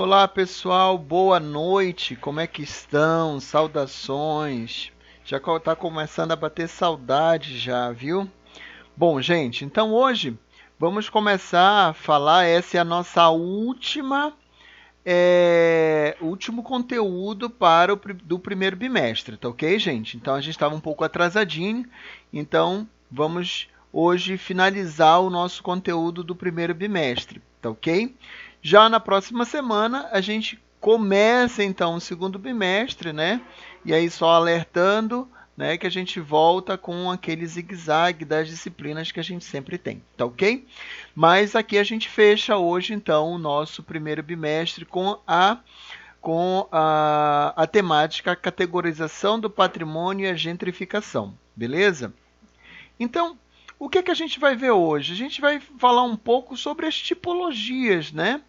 Olá pessoal, boa noite, como é que estão? Saudações. Já está começando a bater saudade já, viu? Bom, gente, então hoje vamos começar a falar, essa é a nossa último conteúdo para do primeiro bimestre, tá ok, gente? Então a gente estava um pouco atrasadinho, então vamos hoje finalizar o nosso conteúdo do primeiro bimestre, tá ok? Já na próxima semana a gente começa então o segundo bimestre, né? E aí só alertando, né, que a gente volta com aquele zigue-zague das disciplinas que a gente sempre tem, tá ok? Mas aqui a gente fecha hoje então o nosso primeiro bimestre com a temática categorização do patrimônio e a gentrificação, beleza? Então, o que que a gente vai ver hoje? A gente vai falar um pouco sobre as tipologias, né?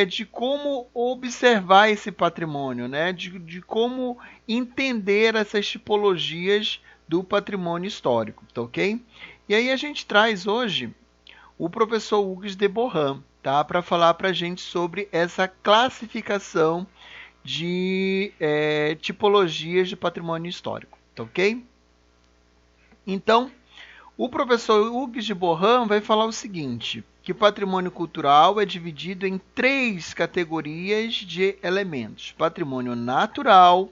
De como observar esse patrimônio, né? De como entender essas tipologias do patrimônio histórico, tá ok? E aí a gente traz hoje o professor Hugues de Borram, tá? Para falar para a gente sobre essa classificação de tipologias de patrimônio histórico, tá ok? Então, o professor Hugues de Borram vai falar o seguinte, que o patrimônio cultural é dividido em três categorias de elementos: patrimônio natural,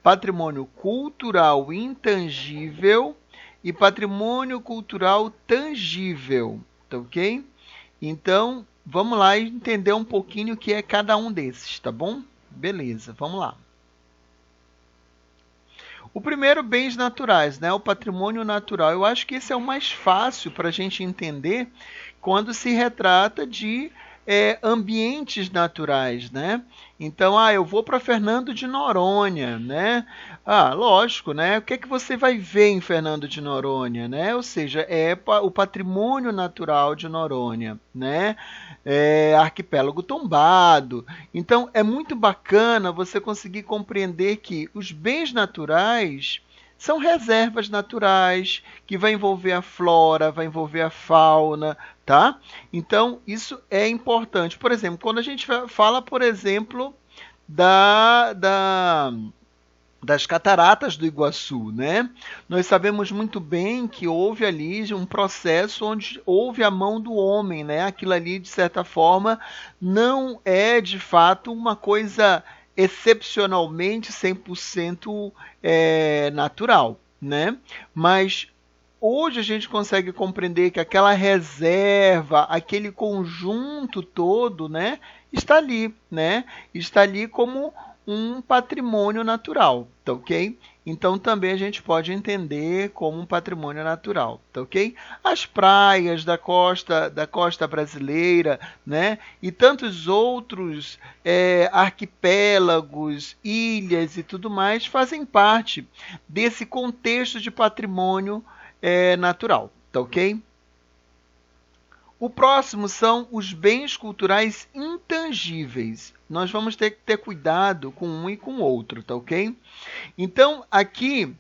patrimônio cultural intangível e patrimônio cultural tangível, tá ok? Então, vamos lá entender um pouquinho o que é cada um desses, tá bom? Beleza, vamos lá. O primeiro, bens naturais, né? O patrimônio natural. Eu acho que esse é o mais fácil para a gente entender quando se retrata de ambientes naturais, né? Então, eu vou para Fernando de Noronha, né? Lógico, né? O que é que você vai ver em Fernando de Noronha, né? Ou seja, o patrimônio natural de Noronha, né? Arquipélago tombado. Então, é muito bacana você conseguir compreender que os bens naturais são reservas naturais, que vai envolver a flora, vai envolver a fauna, tá? Então, isso é importante. Por exemplo, quando a gente fala, por exemplo, das cataratas do Iguaçu, né? Nós sabemos muito bem que houve ali um processo onde houve a mão do homem, né? Aquilo ali, de certa forma, não é de fato uma coisa excepcionalmente 100% natural, né? Mas hoje a gente consegue compreender que aquela reserva, aquele conjunto todo, né, está ali, né? Está ali como um patrimônio natural, tá ok? Então também a gente pode entender como um patrimônio natural, tá ok? As praias da costa brasileira, né? E tantos outros arquipélagos, ilhas e tudo mais fazem parte desse contexto de patrimônio natural, tá ok? O próximo são os bens culturais intangíveis. Nós vamos ter que ter cuidado com um e com o outro, tá ok? Então, aqui,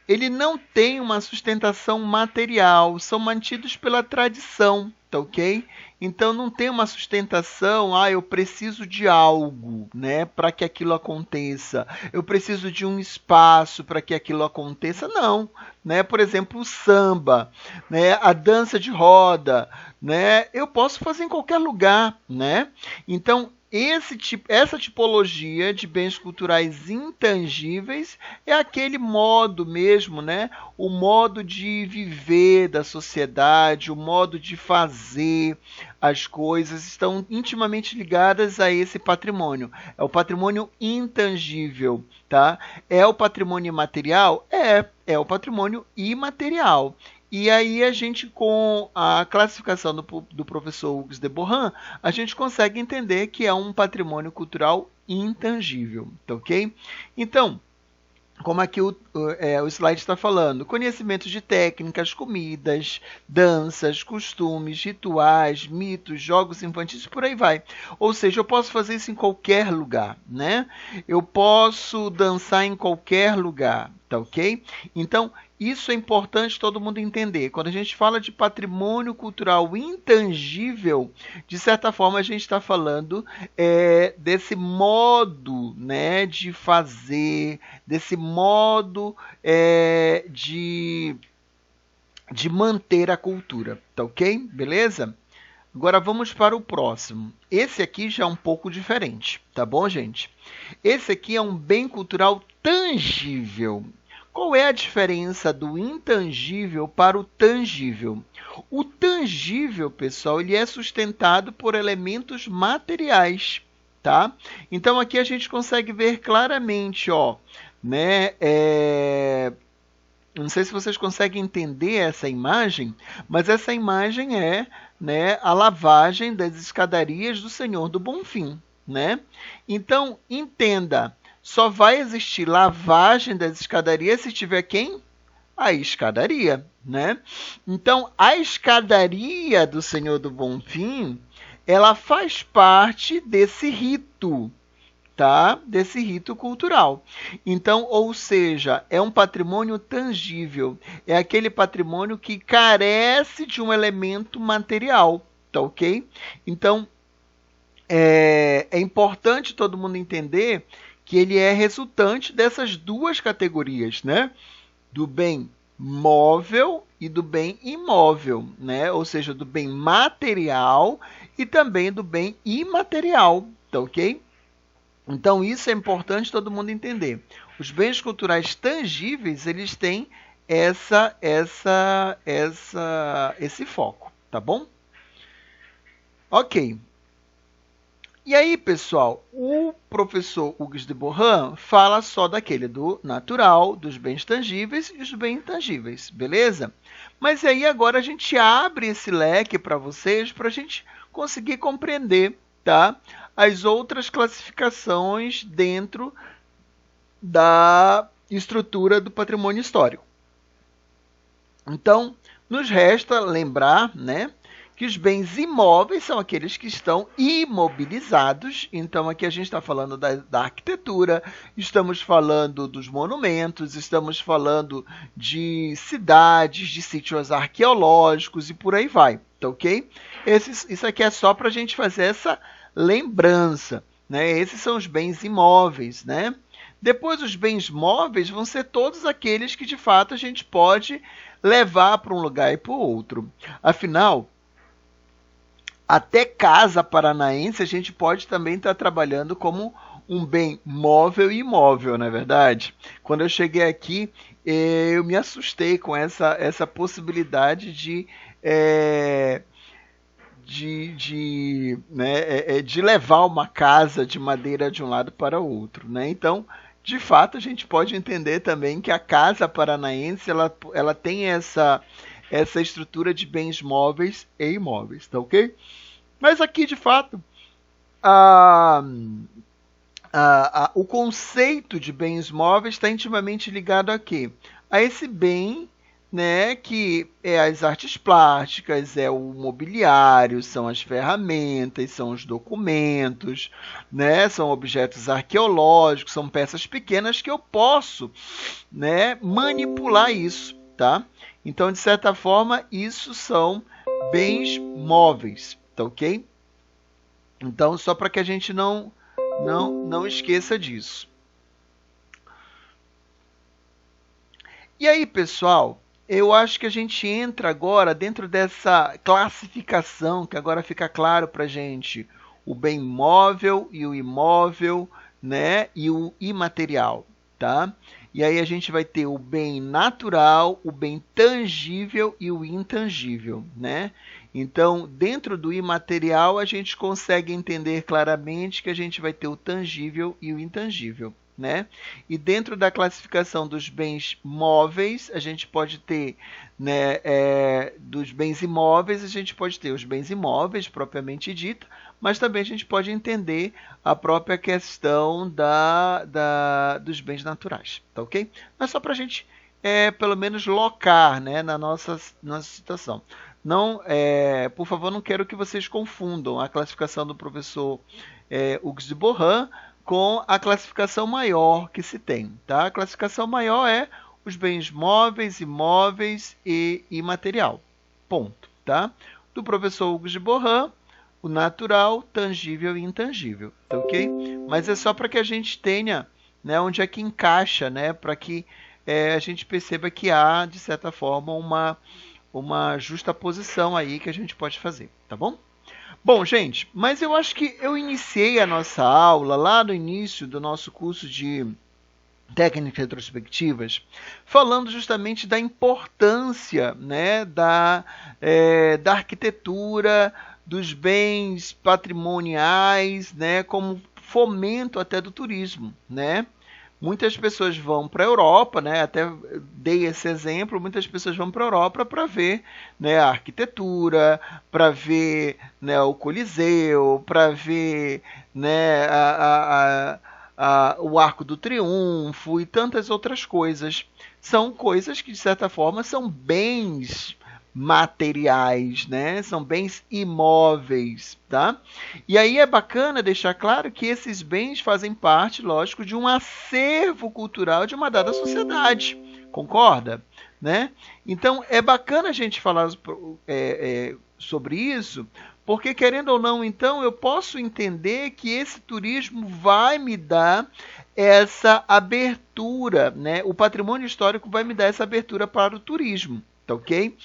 ele não tem uma sustentação material, são mantidos pela tradição, tá ok? Então, não tem uma sustentação, eu preciso de algo, né, para que aquilo aconteça. Eu preciso de um espaço para que aquilo aconteça. Não, né? Por exemplo, o samba, né, a dança de roda, né? Eu posso fazer em qualquer lugar, né? Então, essa tipologia de bens culturais intangíveis é aquele modo mesmo, né? O modo de viver da sociedade, o modo de fazer as coisas estão intimamente ligadas a esse patrimônio. É o patrimônio intangível, tá? É o patrimônio imaterial? É o patrimônio imaterial. E aí a gente, com a classificação do professor Hugues de Borram, a gente consegue entender que é um patrimônio cultural intangível, tá ok? Então, como aqui o slide está falando, conhecimentos de técnicas, comidas, danças, costumes, rituais, mitos, jogos infantis, por aí vai. Ou seja, eu posso fazer isso em qualquer lugar, né? Eu posso dançar em qualquer lugar. tá ok? Então, isso é importante todo mundo entender. Quando a gente fala de patrimônio cultural intangível, de certa forma a gente está falando desse modo, né, de fazer, desse modo de manter a cultura, tá ok? Beleza? Agora vamos para o próximo. Esse aqui já é um pouco diferente, tá bom, gente? Esse aqui é um bem cultural tangível. Qual é a diferença do intangível para o tangível? O tangível, pessoal, ele é sustentado por elementos materiais, tá? Então aqui a gente consegue ver claramente, ó, né? Não sei se vocês conseguem entender essa imagem, mas essa imagem é, né, a lavagem das escadarias do Senhor do Bonfim, né? Então, entenda, só vai existir lavagem das escadarias se tiver quem? A escadaria, né? Então, a escadaria do Senhor do Bonfim, ela faz parte desse rito, tá? Desse rito cultural. Então, ou seja, é um patrimônio tangível, é aquele patrimônio que carece de um elemento material, tá ok? Então, é importante todo mundo entender que ele é resultante dessas duas categorias, né? Do bem móvel e do bem imóvel, né? Ou seja, do bem material e também do bem imaterial, tá ok? Então, isso é importante todo mundo entender. Os bens culturais tangíveis, eles têm esse foco, tá bom? Ok. E aí, pessoal, o professor Hugues de Bourrin fala só daquele do natural, dos bens tangíveis e os bens intangíveis, beleza? Mas aí agora a gente abre esse leque para vocês, para a gente conseguir compreender, tá? As outras classificações dentro da estrutura do patrimônio histórico. Então, nos resta lembrar, né, que os bens imóveis são aqueles que estão imobilizados. Então, aqui a gente está falando da arquitetura, estamos falando dos monumentos, estamos falando de cidades, de sítios arqueológicos e por aí vai, tá ok? Isso aqui é só para a gente fazer essa lembrança, né? Esses são os bens imóveis, né? Depois, os bens móveis vão ser todos aqueles que, de fato, a gente pode levar para um lugar e para o outro. Afinal, até casa paranaense a gente pode também estar trabalhando como um bem móvel e imóvel, não é verdade? Quando eu cheguei aqui, eu me assustei com essa possibilidade de levar uma casa de madeira de um lado para o outro, né? Então, de fato, a gente pode entender também que a casa paranaense ela tem essa estrutura de bens móveis e imóveis, tá ok? Mas aqui, de fato, o conceito de bens móveis está intimamente ligado a quê? A esse bem, né, que é as artes plásticas, é o mobiliário, são as ferramentas, são os documentos, né, são objetos arqueológicos, são peças pequenas que eu posso, né, manipular isso, tá? Então, de certa forma, isso são bens móveis, tá ok? Então, só para que a gente não esqueça disso. E aí, pessoal, eu acho que a gente entra agora dentro dessa classificação, que agora fica claro para a gente o bem móvel e o imóvel, né? E o imaterial, tá? E aí a gente vai ter o bem natural, o bem tangível e o intangível, né? Então, dentro do imaterial, a gente consegue entender claramente que a gente vai ter o tangível e o intangível, né? E dentro da classificação dos bens móveis, a gente pode ter, né, dos bens imóveis, a gente pode ter os bens imóveis, propriamente dito, mas também a gente pode entender a própria questão dos bens naturais, tá ok? Mas só para a gente, pelo menos, locar, né, na nossa situação. Não, por favor, não quero que vocês confundam a classificação do professor Hugues de Bourrin com a classificação maior que se tem. Tá? A classificação maior é os bens móveis, imóveis e imaterial. Ponto. Tá? Do professor Hugo de Borran, o natural, tangível e intangível. Tá, ok? Mas é só para que a gente tenha, né, onde é que encaixa, né, para que a gente perceba que há, de certa forma, uma justa posição aí que a gente pode fazer. Tá bom? Bom, gente, mas eu acho que eu iniciei a nossa aula lá no início do nosso curso de técnicas retrospectivas, falando justamente da importância, né, da arquitetura, dos bens patrimoniais, né, como fomento até do turismo, né? Muitas pessoas vão para a Europa, né? Até dei esse exemplo, muitas pessoas vão para a Europa para ver, né, a arquitetura, para ver, né, o Coliseu, para ver, né, o Arco do Triunfo e tantas outras coisas. São coisas que, de certa forma, são bens materiais, né? São bens imóveis, tá? E aí é bacana deixar claro que esses bens fazem parte, lógico, de um acervo cultural de uma dada sociedade, concorda? Né? Então é bacana a gente falar sobre isso, porque querendo ou não, então eu posso entender que esse turismo vai me dar essa abertura, né? O patrimônio histórico vai me dar essa abertura para o turismo, tá ok?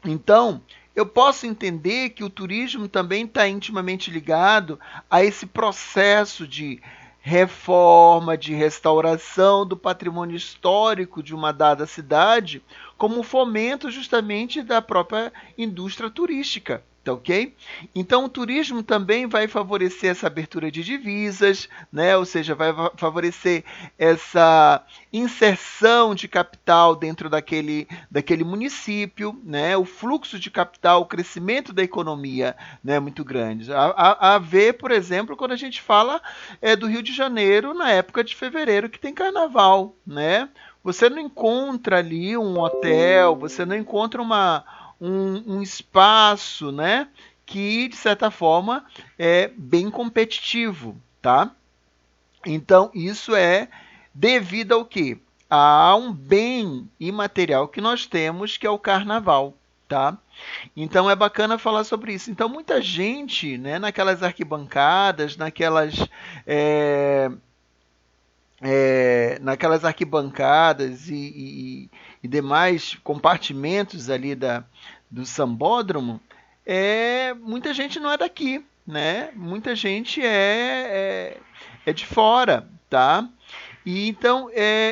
Então, eu posso entender que o turismo também está intimamente ligado a esse processo de reforma, de restauração do patrimônio histórico de uma dada cidade, como fomento justamente da própria indústria turística. Tá, ok? Então, o turismo também vai favorecer essa abertura de divisas, né? Ou seja, vai favorecer essa inserção de capital dentro daquele município, né? O fluxo de capital, o crescimento da economia, né, muito grande. A ver, por exemplo, quando a gente fala do Rio de Janeiro na época de fevereiro, que tem carnaval, né? Você não encontra ali um hotel, você não encontra um espaço, né, que, de certa forma, é bem competitivo, tá? Então, isso é devido ao quê? A um bem imaterial que nós temos, que é o carnaval, tá? Então, é bacana falar sobre isso. Então, muita gente, né, naquelas arquibancadas, naquelas arquibancadas e demais compartimentos ali do sambódromo, muita gente não é daqui, né? Muita gente é de fora, tá? E então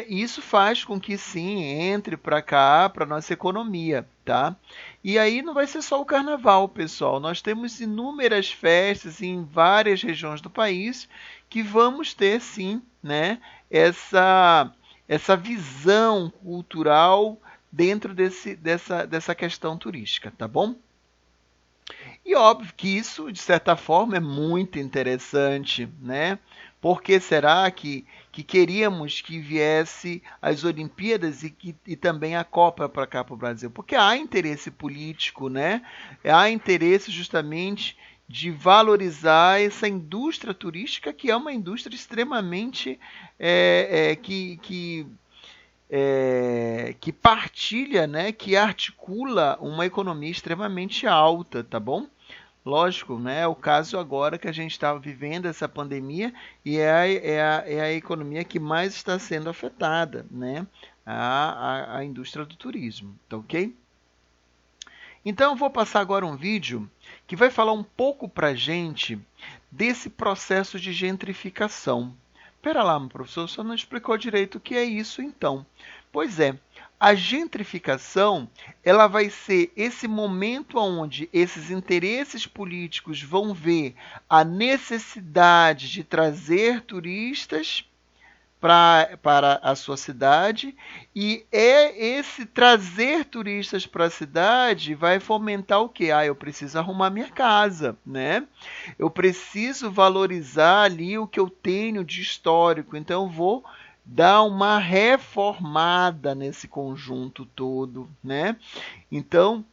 isso faz com que sim entre para cá, para nossa economia, tá? E aí não vai ser só o carnaval, pessoal. Nós temos inúmeras festas em várias regiões do país que vamos ter sim, né, essa visão cultural dentro dessa questão turística, tá bom? E óbvio que isso, de certa forma, é muito interessante, né? Por que será que queríamos que viesse as Olimpíadas e também a Copa para cá para o Brasil? Porque há interesse político, né? Há interesse justamente de valorizar essa indústria turística, que é uma indústria extremamente que partilha, né, que articula uma economia extremamente alta, tá bom? Lógico, né? É o caso agora que a gente está vivendo essa pandemia e é a economia que mais está sendo afetada, né? A indústria do turismo, tá ok? Então eu vou passar agora um vídeo que vai falar um pouco para a gente desse processo de gentrificação. Pera lá, meu professor, só não explicou direito o que é isso então. Pois é, a gentrificação ela vai ser esse momento onde esses interesses políticos vão ver a necessidade de trazer turistas para a sua cidade, e esse trazer turistas para a cidade vai fomentar o quê? Eu preciso arrumar minha casa, né? Eu preciso valorizar ali o que eu tenho de histórico, então eu vou dar uma reformada nesse conjunto todo, né? Então,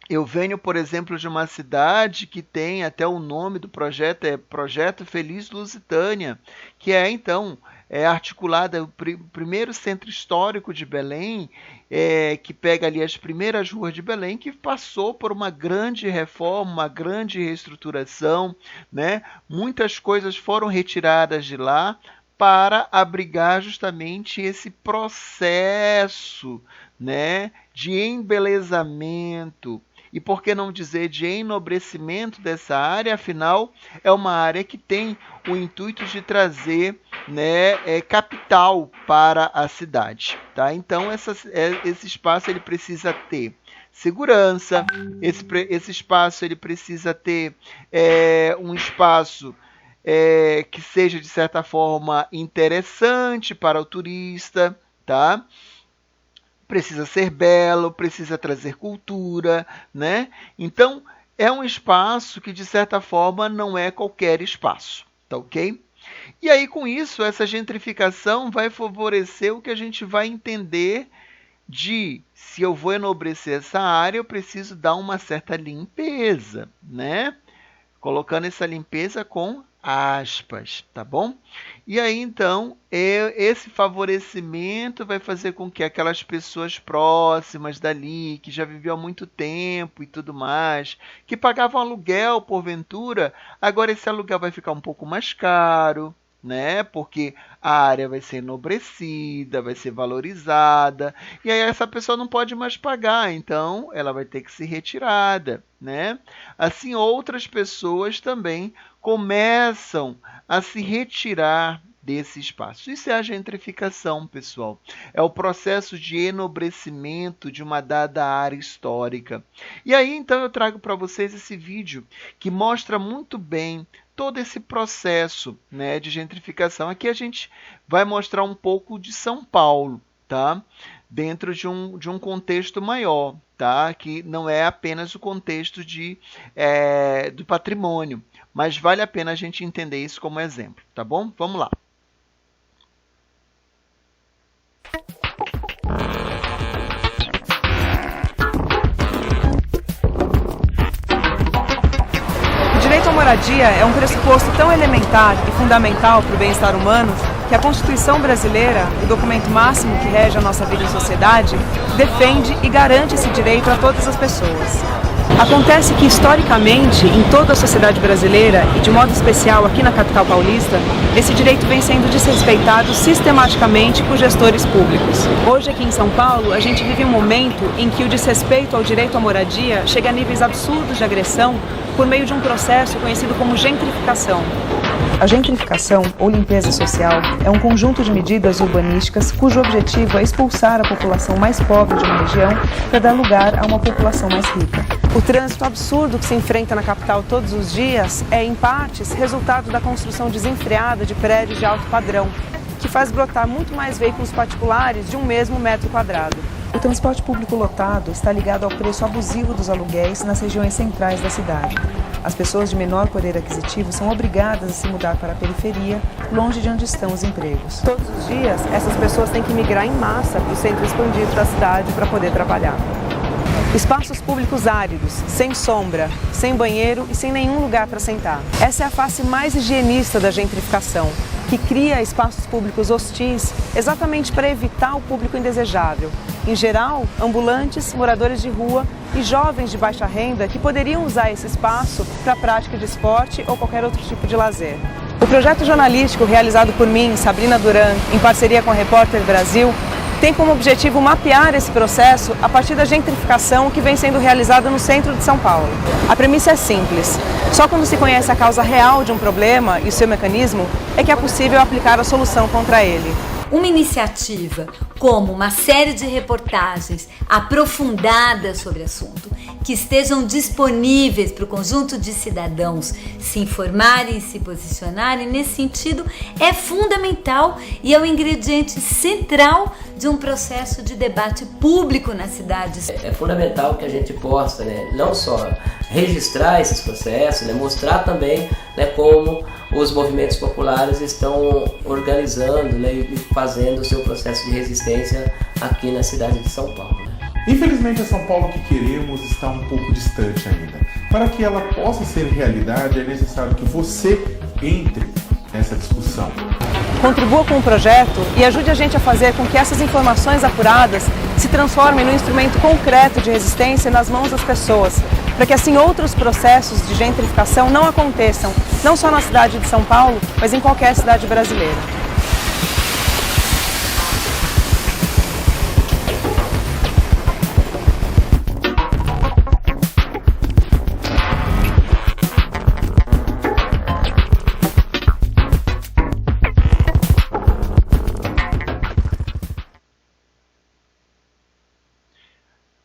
Eu venho, por exemplo, de uma cidade que tem até o nome do projeto, é Projeto Feliz Lusitânia, que então articulada, o primeiro centro histórico de Belém, que pega ali as primeiras ruas de Belém, que passou por uma grande reforma, uma grande reestruturação, né? Muitas coisas foram retiradas de lá para abrigar justamente esse processo, né, de embelezamento, e por que não dizer de enobrecimento dessa área, afinal é uma área que tem o intuito de trazer, né, capital para a cidade. Tá? Então esse espaço ele precisa ter segurança, esse espaço ele precisa ter um espaço que seja de certa forma interessante para o turista, tá? Precisa ser belo, precisa trazer cultura, né? Então, é um espaço que, de certa forma, não é qualquer espaço, tá ok? E aí, com isso, essa gentrificação vai favorecer o que a gente vai entender de, se eu vou enobrecer essa área, eu preciso dar uma certa limpeza, né? Colocando essa limpeza com aspas, tá bom? E aí, então, esse favorecimento vai fazer com que aquelas pessoas próximas dali, que já viviam há muito tempo e tudo mais, que pagavam aluguel porventura, agora esse aluguel vai ficar um pouco mais caro, né? Porque a área vai ser enobrecida, vai ser valorizada, e aí essa pessoa não pode mais pagar, então ela vai ter que ser retirada, né? Assim, outras pessoas também começam a se retirar desse espaço. Isso é a gentrificação, pessoal. É o processo de enobrecimento de uma dada área histórica. E aí, então, eu trago para vocês esse vídeo que mostra muito bem todo esse processo, né, de gentrificação. Aqui a gente vai mostrar um pouco de São Paulo, tá? Dentro de um contexto maior, tá? Que não é apenas o contexto do patrimônio, mas vale a pena a gente entender isso como exemplo, tá bom? Vamos lá. O direito à moradia é um pressuposto tão elementar e fundamental para o bem-estar humano que a Constituição brasileira, o documento máximo que rege a nossa vida em sociedade, defende e garante esse direito a todas as pessoas. Acontece que, historicamente, em toda a sociedade brasileira, e de modo especial aqui na capital paulista, esse direito vem sendo desrespeitado sistematicamente por gestores públicos. Hoje, aqui em São Paulo, a gente vive um momento em que o desrespeito ao direito à moradia chega a níveis absurdos de agressão por meio de um processo conhecido como gentrificação. A gentrificação, ou limpeza social, é um conjunto de medidas urbanísticas cujo objetivo é expulsar a população mais pobre de uma região para dar lugar a uma população mais rica. O trânsito absurdo que se enfrenta na capital todos os dias é, em partes, resultado da construção desenfreada de prédios de alto padrão, que faz brotar muito mais veículos particulares de um mesmo metro quadrado. O transporte público lotado está ligado ao preço abusivo dos aluguéis nas regiões centrais da cidade. As pessoas de menor poder aquisitivo são obrigadas a se mudar para a periferia, longe de onde estão os empregos. Todos os dias, essas pessoas têm que migrar em massa para o centro expandido da cidade para poder trabalhar. Espaços públicos áridos, sem sombra, sem banheiro e sem nenhum lugar para sentar. Essa é a face mais higienista da gentrificação, que cria espaços públicos hostis exatamente para evitar o público indesejável. Em geral, ambulantes, moradores de rua e jovens de baixa renda que poderiam usar esse espaço para a prática de esporte ou qualquer outro tipo de lazer. O projeto jornalístico realizado por mim, Sabrina Duran, em parceria com a Repórter Brasil, tem como objetivo mapear esse processo a partir da gentrificação que vem sendo realizada no centro de São Paulo. A premissa é simples. Só quando se conhece a causa real de um problema e o seu mecanismo é que é possível aplicar a solução contra ele. Uma iniciativa como uma série de reportagens aprofundadas sobre o assunto, que estejam disponíveis para o conjunto de cidadãos se informarem e se posicionarem nesse sentido, é fundamental e é um ingrediente central de um processo de debate público na cidade. É fundamental que a gente possa, não só registrar esses processos, mostrar também como os movimentos populares estão organizando e fazendo o seu processo de resistência aqui na cidade de São Paulo. Infelizmente, a São Paulo que queremos está um pouco distante ainda. Para que ela possa ser realidade, é necessário que você entre nessa discussão. Contribua com o projeto e ajude a gente a fazer com que essas informações apuradas se transformem num instrumento concreto de resistência nas mãos das pessoas, para que assim outros processos de gentrificação não aconteçam, não só na cidade de São Paulo, mas em qualquer cidade brasileira.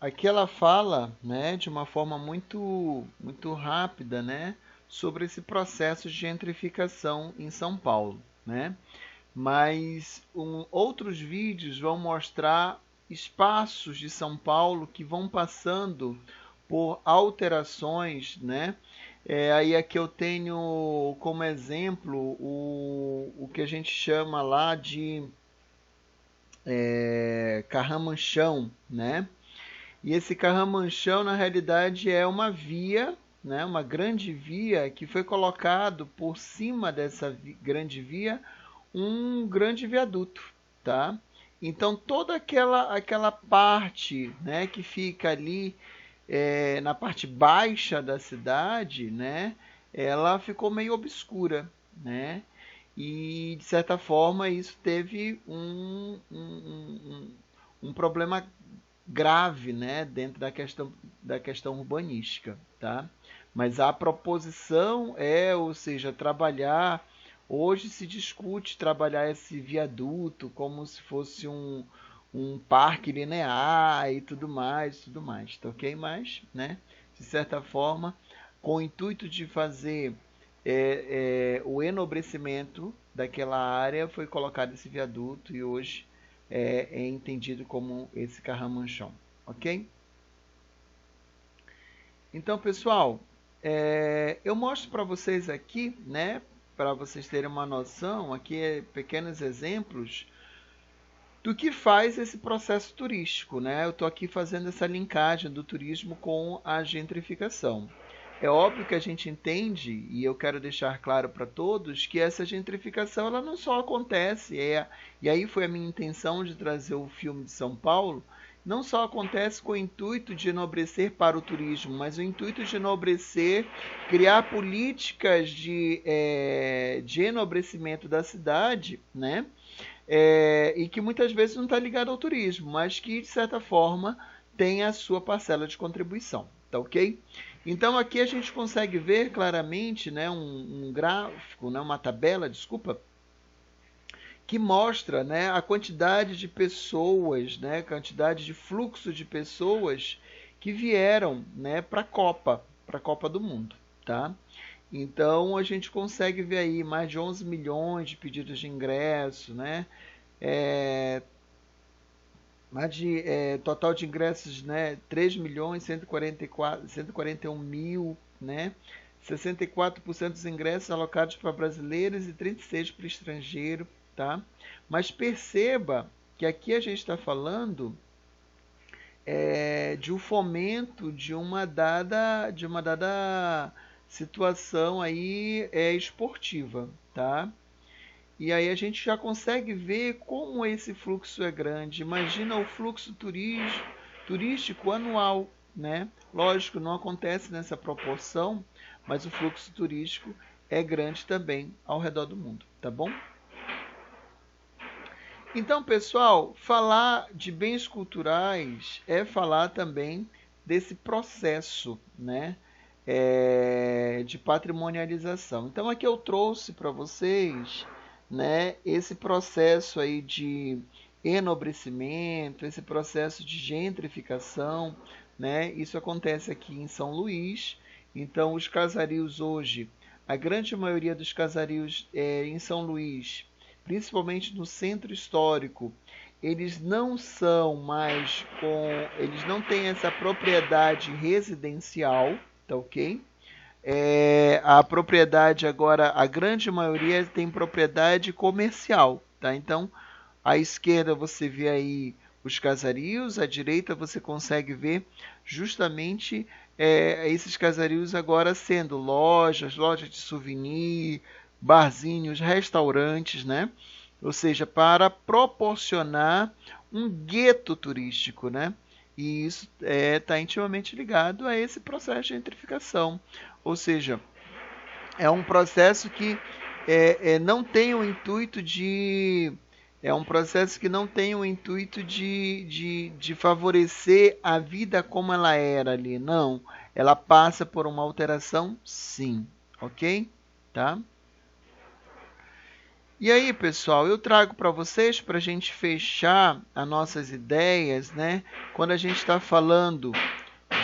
Aqui ela fala, né, de uma forma muito rápida, né, sobre esse processo de gentrificação em São Paulo, né? Mas outros vídeos vão mostrar espaços de São Paulo que vão passando por alterações, né? Aí aqui eu tenho como exemplo o que a gente chama lá de Carramanchão, né? E esse Carramanchão, na realidade, é uma via, né, uma grande via, que foi colocado por cima dessa grande via um grande viaduto, tá? Então, toda aquela parte, né, que fica ali na parte baixa da cidade, né, ela ficou meio obscura, né? E, de certa forma, isso teve um problema grave, né, dentro da questão urbanística, tá? Mas a proposição ou seja, trabalhar, hoje se discute trabalhar esse viaduto como se fosse um parque linear e tudo mais, tá ok? Mas, né, de certa forma, com o intuito de fazer o enobrecimento daquela área, foi colocado esse viaduto e hoje é entendido como esse Carramanchão, ok? Então, pessoal, eu mostro para vocês aqui, né, para vocês terem uma noção, aqui pequenos exemplos do que faz esse processo turístico, né? Eu estou aqui fazendo essa linkagem do turismo com a gentrificação. É óbvio que a gente entende, e eu quero deixar claro para todos, que essa gentrificação ela não só acontece, e aí foi a minha intenção de trazer o filme de São Paulo, não só acontece com o intuito de enobrecer para o turismo, mas o intuito de enobrecer, criar políticas de enobrecimento da cidade, né? E que muitas vezes não está ligado ao turismo, mas que, de certa forma, tem a sua parcela de contribuição, tá ok? Então aqui a gente consegue ver claramente, né, um gráfico, né, uma tabela, desculpa, que mostra, né, a quantidade de pessoas, né, quantidade de fluxo de pessoas que vieram, né, para a Copa do Mundo, tá? Então a gente consegue ver aí mais de 11 milhões de pedidos de ingresso, né? Total de ingressos, né, 3.141.000, né, 64% dos ingressos alocados para brasileiros e 36% para estrangeiro, tá? Mas perceba que aqui a gente está falando de um fomento de uma dada situação aí esportiva, tá? E aí a gente já consegue ver como esse fluxo é grande. Imagina o fluxo turístico anual, né? Lógico, não acontece nessa proporção, mas o fluxo turístico é grande também ao redor do mundo, tá bom? Então, pessoal, falar de bens culturais é falar também desse processo, né, de patrimonialização. Então, aqui eu trouxe para vocês, né, esse processo aí de enobrecimento, esse processo de gentrificação, né? Isso acontece aqui em São Luís. Então, os casarios hoje, a grande maioria dos casarios em São Luís, principalmente no centro histórico, eles não têm essa propriedade residencial, tá ok? A propriedade agora, a grande maioria tem propriedade comercial, tá? Então, à esquerda você vê aí os casarios. À direita você consegue ver justamente esses casarios agora sendo lojas de souvenir, barzinhos, restaurantes, né? Ou seja, para proporcionar um gueto turístico, né? E isso está intimamente ligado a esse processo de gentrificação. Ou seja, é um processo que não tem o intuito de... É um processo que não tem o intuito de favorecer a vida como ela era ali. Não. Ela passa por uma alteração, sim. Ok? Tá? E aí, pessoal, eu trago para vocês, para a gente fechar as nossas ideias, né? Quando a gente está falando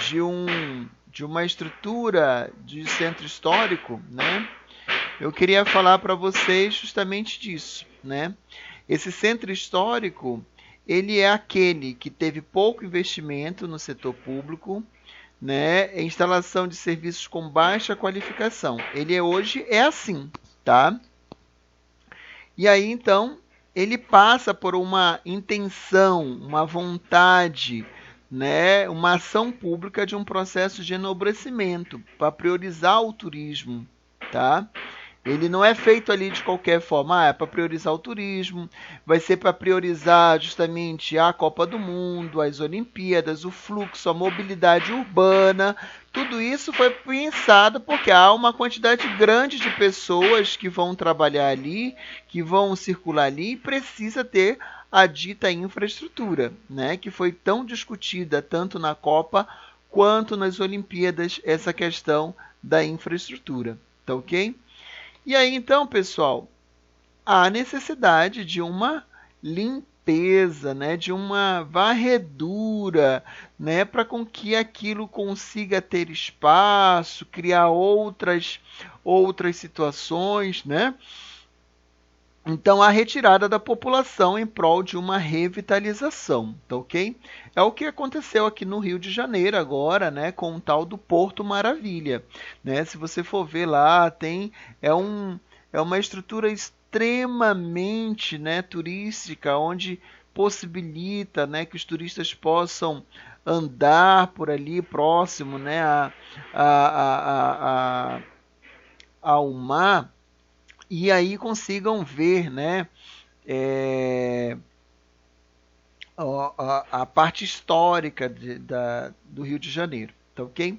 de uma estrutura de centro histórico, né? Eu queria falar para vocês justamente disso, né? Esse centro histórico, ele é aquele que teve pouco investimento no setor público, né? Instalação de serviços com baixa qualificação. Ele hoje é assim, tá? E aí, então, ele passa por uma intenção, uma vontade, né? Uma ação pública de um processo de enobrecimento para priorizar o turismo, tá? Ele não é feito ali de qualquer forma. É para priorizar o turismo, vai ser para priorizar justamente a Copa do Mundo, as Olimpíadas, o fluxo, a mobilidade urbana. Tudo isso foi pensado porque há uma quantidade grande de pessoas que vão trabalhar ali, que vão circular ali, e precisa ter a dita infraestrutura, né? Que foi tão discutida tanto na Copa quanto nas Olimpíadas, essa questão da infraestrutura. Tá ok? E aí, então, pessoal, há necessidade de uma limpeza, né, de uma varredura, né, para com que aquilo consiga ter espaço, criar outras situações, né? Então, a retirada da população em prol de uma revitalização, tá ok? É o que aconteceu aqui no Rio de Janeiro agora, né, com o tal do Porto Maravilha, né? Se você for ver lá, é uma estrutura extremamente, né, turística, onde possibilita, né, que os turistas possam andar por ali próximo, né, ao mar, e aí consigam ver, né, a parte histórica do Rio de Janeiro, tá ok?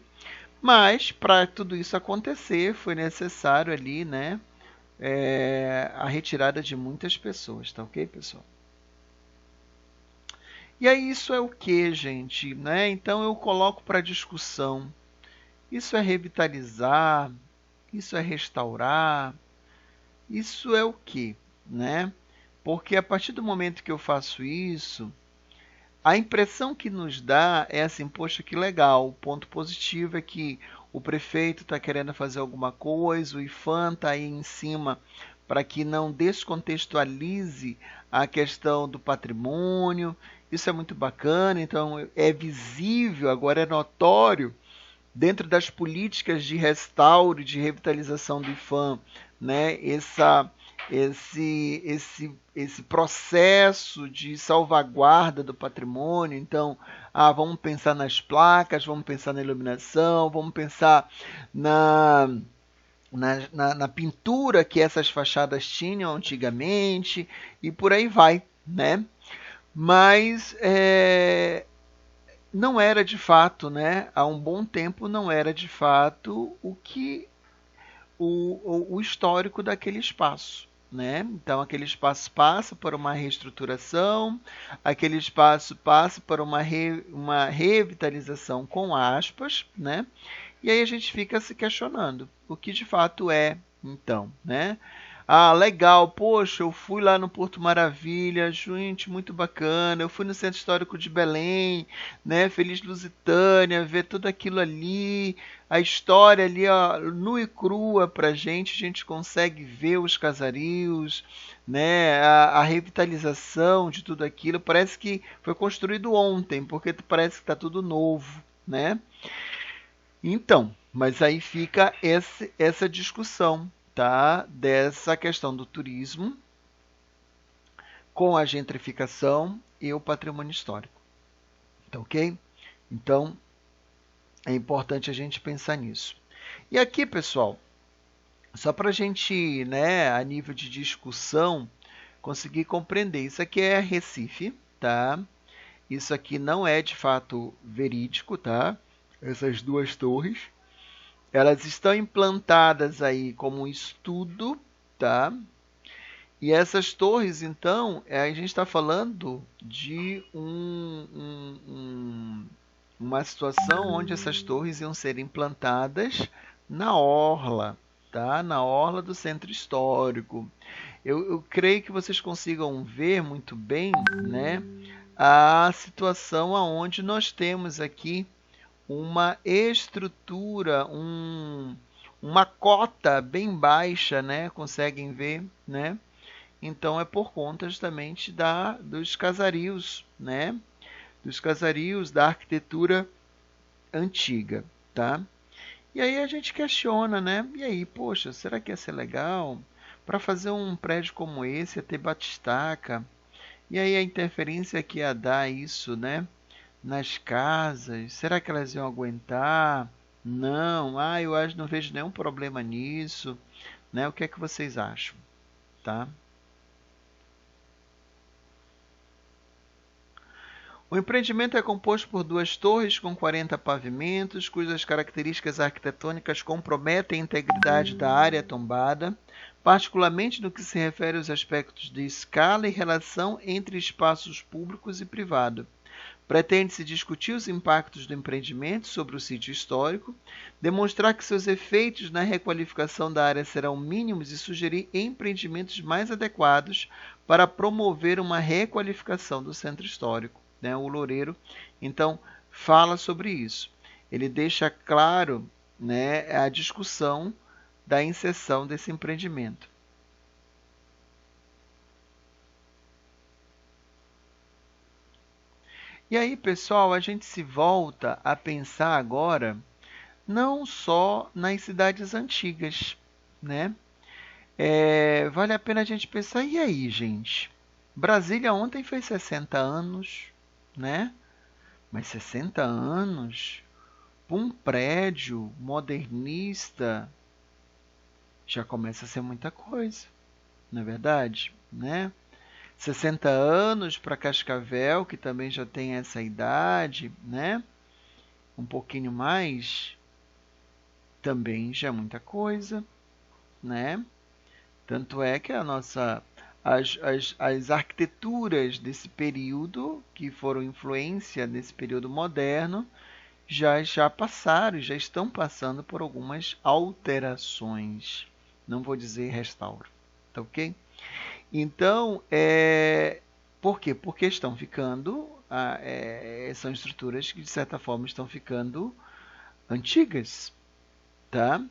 Mas para tudo isso acontecer foi necessário ali, né, a retirada de muitas pessoas, tá ok, pessoal? E aí isso é o que, gente, né? Então eu coloco para discussão. Isso é revitalizar, isso é restaurar. Isso é o que, né? Porque a partir do momento que eu faço isso, a impressão que nos dá é assim, poxa, que legal. O ponto positivo é que o prefeito está querendo fazer alguma coisa, o IPHAN está aí em cima para que não descontextualize a questão do patrimônio. Isso é muito bacana, então é visível, agora é notório, dentro das políticas de restauro e de revitalização do IPHAN, né, esse processo de salvaguarda do patrimônio. Então, vamos pensar nas placas, vamos pensar na iluminação, vamos pensar na pintura que essas fachadas tinham antigamente, e por aí vai, né? Mas não era de fato, né? Há um bom tempo não era de fato o histórico daquele espaço, né? Então aquele espaço passa por uma reestruturação, aquele espaço passa por uma revitalização com aspas, né? E aí a gente fica se questionando o que de fato é, então, né? Legal, poxa, eu fui lá no Porto Maravilha, gente, muito bacana. Eu fui no Centro Histórico de Belém, né, Feliz Lusitânia, ver tudo aquilo ali, a história ali, ó, nua e crua pra gente, a gente consegue ver os casarios, né, a revitalização de tudo aquilo. Parece que foi construído ontem, porque parece que está tudo novo, né? Então, mas aí fica essa discussão, tá? Dessa questão do turismo com a gentrificação e o patrimônio histórico. Tá ok? Então, é importante a gente pensar nisso. E aqui, pessoal, só para a gente, né, a nível de discussão, conseguir compreender. Isso aqui é Recife, tá? Isso aqui não é de fato verídico, tá? Essas duas torres, elas estão implantadas aí como um estudo, tá? E essas torres, então, a gente está falando de uma situação onde essas torres iam ser implantadas na orla, tá? Na orla do centro histórico. Eu creio que vocês consigam ver muito bem, né, a situação onde nós temos aqui uma estrutura, uma cota bem baixa, né? Conseguem ver, né? Então é por conta justamente dos casarios, né? Dos casarios da arquitetura antiga, tá? E aí a gente questiona, né? E aí, poxa, será que ia ser legal? Para fazer um prédio como esse, ia ter batistaca. E aí a interferência que ia dar isso, né? Nas casas, será que elas iam aguentar? Não, eu acho, não vejo nenhum problema nisso, né? O que é que vocês acham, tá? O empreendimento é composto por 2 torres com 40 pavimentos, cujas características arquitetônicas comprometem a integridade da área tombada, particularmente no que se refere aos aspectos de escala e relação entre espaços públicos e privados. Pretende-se discutir os impactos do empreendimento sobre o sítio histórico, demonstrar que seus efeitos na requalificação da área serão mínimos e sugerir empreendimentos mais adequados para promover uma requalificação do centro histórico, né? O Loureiro, então, fala sobre isso. Ele deixa claro, né, a discussão da inserção desse empreendimento. E aí, pessoal, a gente se volta a pensar agora não só nas cidades antigas, né? Vale a pena a gente pensar, e aí, gente? Brasília ontem fez 60 anos, né? Mas 60 anos para um prédio modernista já começa a ser muita coisa, não é verdade? Né? 60 anos para Cascavel, que também já tem essa idade, né? Um pouquinho mais, também já é muita coisa, né? Tanto é que as arquiteturas desse período, que foram influência nesse período moderno, já passaram, já estão passando por algumas alterações. Não vou dizer restauro, tá ok? Então, por quê? Porque estão ficando, são estruturas que de certa forma estão ficando antigas, tá?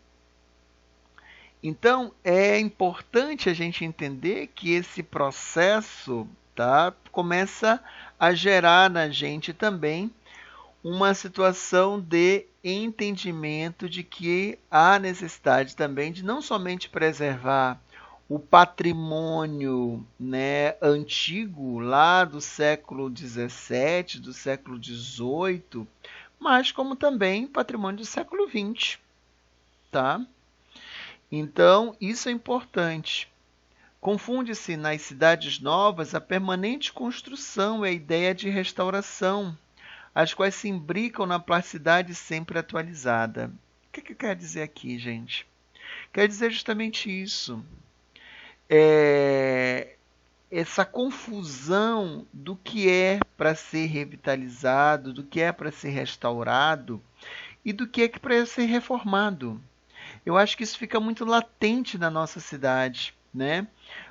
Então, é importante a gente entender que esse processo, tá, começa a gerar na gente também uma situação de entendimento de que há necessidade também de não somente preservar o patrimônio, né, antigo, lá do século XVII, do século XVIII, mas como também patrimônio do século XX, tá? Então, isso é importante. Confunde-se nas cidades novas a permanente construção e a ideia de restauração, as quais se imbricam na plasticidade sempre atualizada. O que quer dizer aqui, gente? Quer dizer justamente isso. Essa confusão do que é para ser revitalizado, do que é para ser restaurado e do que é para ser reformado. Eu acho que isso fica muito latente na nossa cidade, né?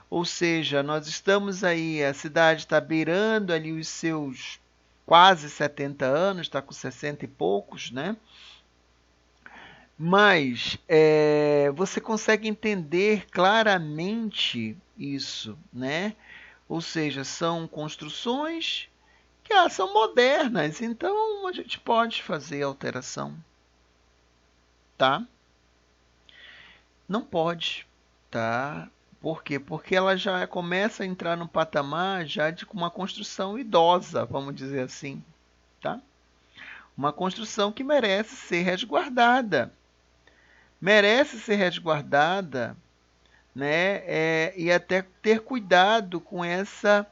Ou seja, nós estamos aí, a cidade está beirando ali os seus quase 70 anos, está com 60 e poucos, né? Mas você consegue entender claramente isso, né? Ou seja, são construções que são modernas, então a gente pode fazer alteração, tá? Não pode, tá? Por quê? Porque ela já começa a entrar no patamar já de uma construção idosa, vamos dizer assim, tá? Uma construção que merece ser resguardada. Merece ser resguardada, né? E até ter cuidado com essa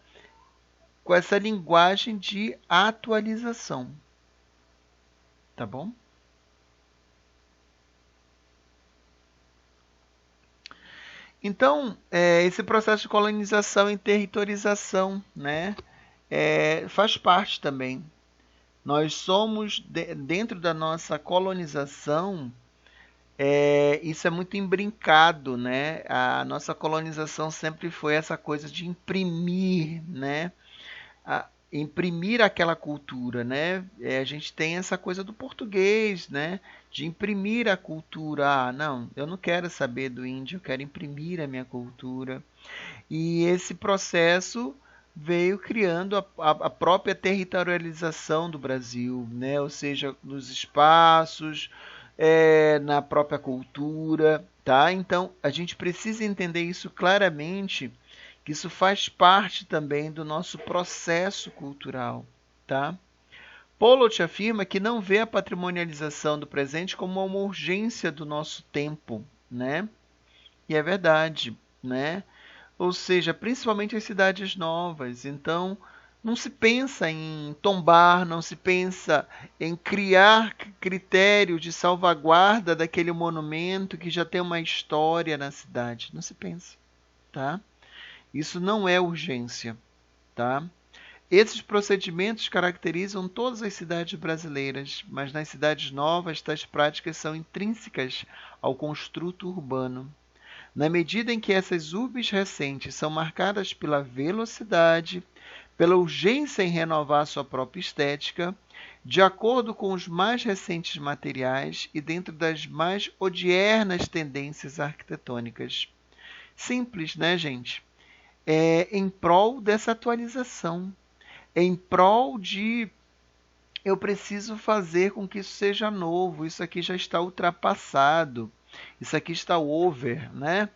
linguagem de atualização. Tá bom? Então, esse processo de colonização e territorialização, né, faz parte também. Nós somos, dentro da nossa colonização, isso é muito imbrincado, né? A nossa colonização sempre foi essa coisa de imprimir, né? Imprimir aquela cultura, né? A gente tem essa coisa do português, né? De imprimir a cultura. Não, eu não quero saber do índio, eu quero imprimir a minha cultura. E esse processo veio criando a própria territorialização do Brasil, né? Ou seja, nos espaços, na própria cultura, tá? Então, a gente precisa entender isso claramente, que isso faz parte também do nosso processo cultural, tá? Pollock afirma que não vê a patrimonialização do presente como uma urgência do nosso tempo, né? E é verdade, né? Ou seja, principalmente as cidades novas. Então, não se pensa em tombar, não se pensa em criar critério de salvaguarda daquele monumento que já tem uma história na cidade. Não se pensa, tá? Isso não é urgência, tá? Esses procedimentos caracterizam todas as cidades brasileiras, mas nas cidades novas tais práticas são intrínsecas ao construto urbano. Na medida em que essas urbes recentes são marcadas pela velocidade, pela urgência em renovar sua própria estética, de acordo com os mais recentes materiais e dentro das mais odiernas tendências arquitetônicas. Simples, né, gente? Em prol dessa atualização, em prol de eu preciso fazer com que isso seja novo, isso aqui já está ultrapassado, isso aqui está over, né?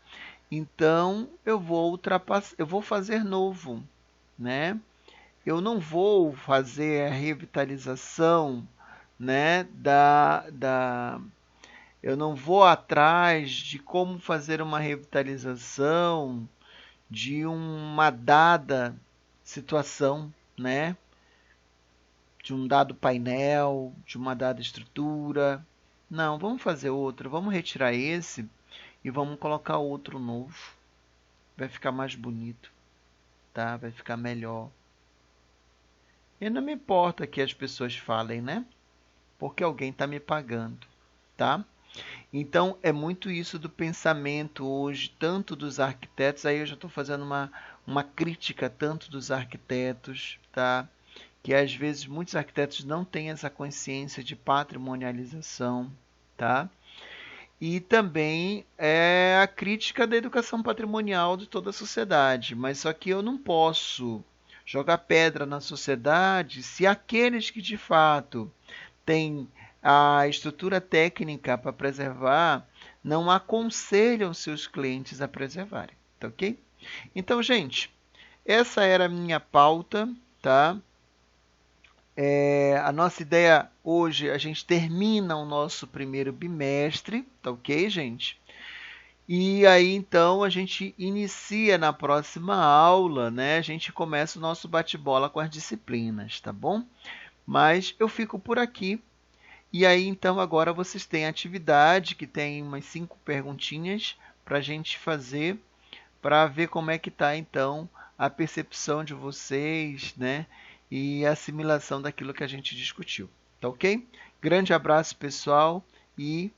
Então eu vou fazer novo, né? Eu não vou fazer a revitalização, né? Eu não vou atrás de como fazer uma revitalização de uma dada situação, né? De um dado painel, de uma dada estrutura. Não, vamos fazer outro, vamos retirar esse e vamos colocar outro novo. Vai ficar mais bonito, tá? Vai ficar melhor. E não me importa que as pessoas falem, né? Porque alguém está me pagando, tá? Então, é muito isso do pensamento hoje, tanto dos arquitetos, aí eu já estou fazendo uma crítica tanto dos arquitetos, tá? Que às vezes muitos arquitetos não têm essa consciência de patrimonialização, tá? E também é a crítica da educação patrimonial de toda a sociedade, mas só que eu não posso jogar pedra na sociedade se aqueles que de fato têm a estrutura técnica para preservar não aconselham seus clientes a preservarem, tá ok? Então, gente, essa era a minha pauta, tá? A nossa ideia hoje, a gente termina o nosso primeiro bimestre, tá ok, gente? E aí, então, a gente inicia na próxima aula, né? A gente começa o nosso bate-bola com as disciplinas, tá bom? Mas eu fico por aqui. E aí, então, agora vocês têm a atividade, que tem umas 5 perguntinhas para a gente fazer, para ver como é que está, então, a percepção de vocês, né? E a assimilação daquilo que a gente discutiu. Tá ok? Grande abraço, pessoal, e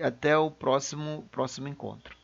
até o próximo encontro.